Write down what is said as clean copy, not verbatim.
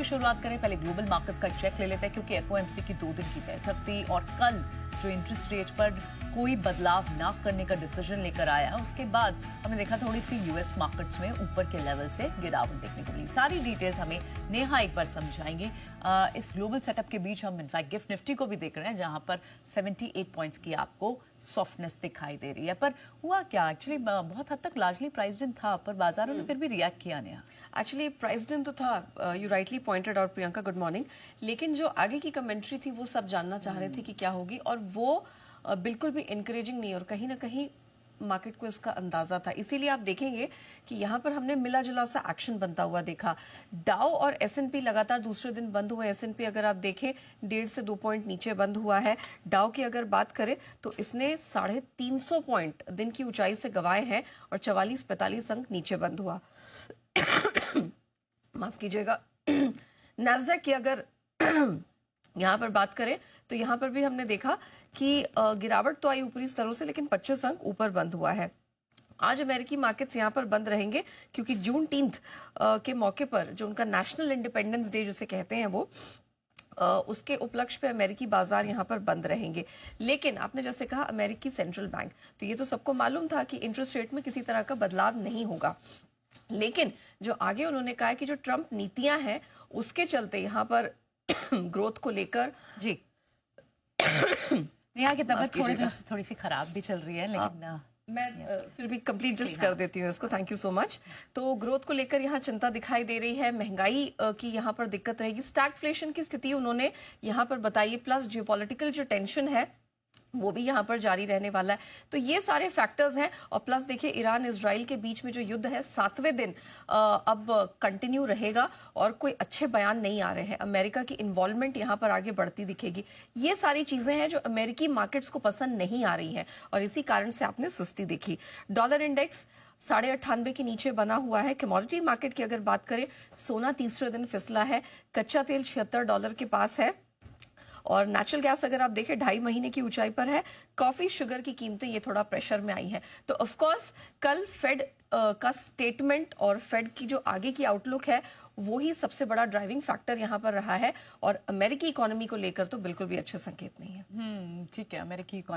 शुरुआत करें, पहले ग्लोबल मार्केट्स का चेक ले लेते हैं क्योंकि एफओएमसी की 2 दिन की बैठक थी और कल जो इंटरेस्ट रेट पर कोई बदलाव ना करने का डिसीजन लेकर आया, उसके बाद हमने देखा थोड़ी सी यूएस मार्केट्स में ऊपर के लेवल से गिरावट देखने को मिली। सारी डिटेल्स हमें नेहा एक बार समझाएंगी। इस ग्लोबल सेटअप के बीच हम इनफैक्ट गिफ्ट निफ्टी को भी देख रहे हैं जहां पर 78 पॉइंट्स की आपको सॉफ्टनेस दिखाई दे रही है। पर हुआ क्या एक्चुअली? बहुत हद तक लार्जली प्राइस्ड इन था, पर बाजारों ने फिर भी रिएक्ट किया नेहा। एक्चुअली प्राइस्ड इन तो था, you rightly pointed out Priyanka, good morning. लेकिन जो आगे की कमेंट्री थी वो सब जानना चाह रहे थे कि क्या होगी, और वो बिल्कुल भी इनकरेजिंग नहीं, और कहीं ना कहीं मार्केट को इसका अंदाजा था। इसीलिए आप देखेंगे कि यहाँ पर हमने मिला जुला सा एक्शन बनता हुआ देखा। डाउ और एसएनपी लगातार दूसरे दिन बंद हुए। एसएनपी अगर आप देखें 1.5 से 2 पॉइंट नीचे बंद हुआ है। डाउ की अगर बात करें तो इसने 350 पॉइंट दिन की ऊंचाई से गंवाए हैं और 44-45 अंक नीचे बंद हुआ। माफ कीजिएगा। नैस्डैक की अगर यहाँ पर बात करें तो यहाँ पर भी हमने देखा कि गिरावट तो आई ऊपरी स्तरों से, लेकिन 25 अंक ऊपर बंद हुआ है। आज अमेरिकी मार्केट्स यहाँ पर बंद रहेंगे क्योंकि जून 10 के मौके पर जो उनका नेशनल इंडिपेंडेंस डे जिसे कहते हैं वो उसके उपलक्ष्य पे अमेरिकी बाजार यहाँ पर बंद रहेंगे। लेकिन आपने जैसे कहा अमेरिकी सेंट्रल बैंक, तो ये तो सबको मालूम था कि इंटरेस्ट रेट में किसी तरह का बदलाव नहीं होगा। लेकिन जो आगे उन्होंने कहा है कि जो ट्रंप नीतियां हैं उसके चलते यहाँ पर ग्रोथ को लेकर जी नेहा की तबीयत थोड़ी दिनों से थोड़ी सी खराब भी चल रही है, लेकिन मैं फिर भी कंप्लीट जस्ट कर देती हूँ इसको। Thank you so much. तो ग्रोथ को लेकर यहाँ चिंता दिखाई दे रही है, महंगाई की यहाँ पर दिक्कत रहेगी, स्टैगफ्लेशन की स्थिति उन्होंने यहाँ पर बताई, प्लस जियोपॉलिटिकल जो टेंशन है वो भी यहाँ पर जारी रहने वाला है। तो ये सारे फैक्टर्स हैं, और प्लस देखिए ईरान इजराइल के बीच में जो युद्ध है 7वें दिन अब कंटिन्यू रहेगा और कोई अच्छे बयान नहीं आ रहे हैं। अमेरिका की इन्वॉल्वमेंट यहाँ पर आगे बढ़ती दिखेगी। ये सारी चीजें हैं जो अमेरिकी मार्केट्स को पसंद नहीं आ रही हैं और इसी कारण से आपने सुस्ती देखी। डॉलर इंडेक्स 98.5 के नीचे बना हुआ है। कमोडिटी मार्केट की अगर बात करें, सोना तीसरे दिन फिसला है, कच्चा तेल $76 के पास है, और नेचुरल गैस अगर आप देखें 2.5 महीने की ऊंचाई पर है। कॉफी शुगर की कीमतें ये थोड़ा प्रेशर में आई हैं। तो ऑफ कोर्स कल फेड का स्टेटमेंट और फेड की जो आगे की आउटलुक है वो ही सबसे बड़ा ड्राइविंग फैक्टर यहाँ पर रहा है, और अमेरिकी इकोनॉमी को लेकर तो बिल्कुल भी अच्छे संकेत नहीं है। ठीक है, अमेरिकी इकोनॉमी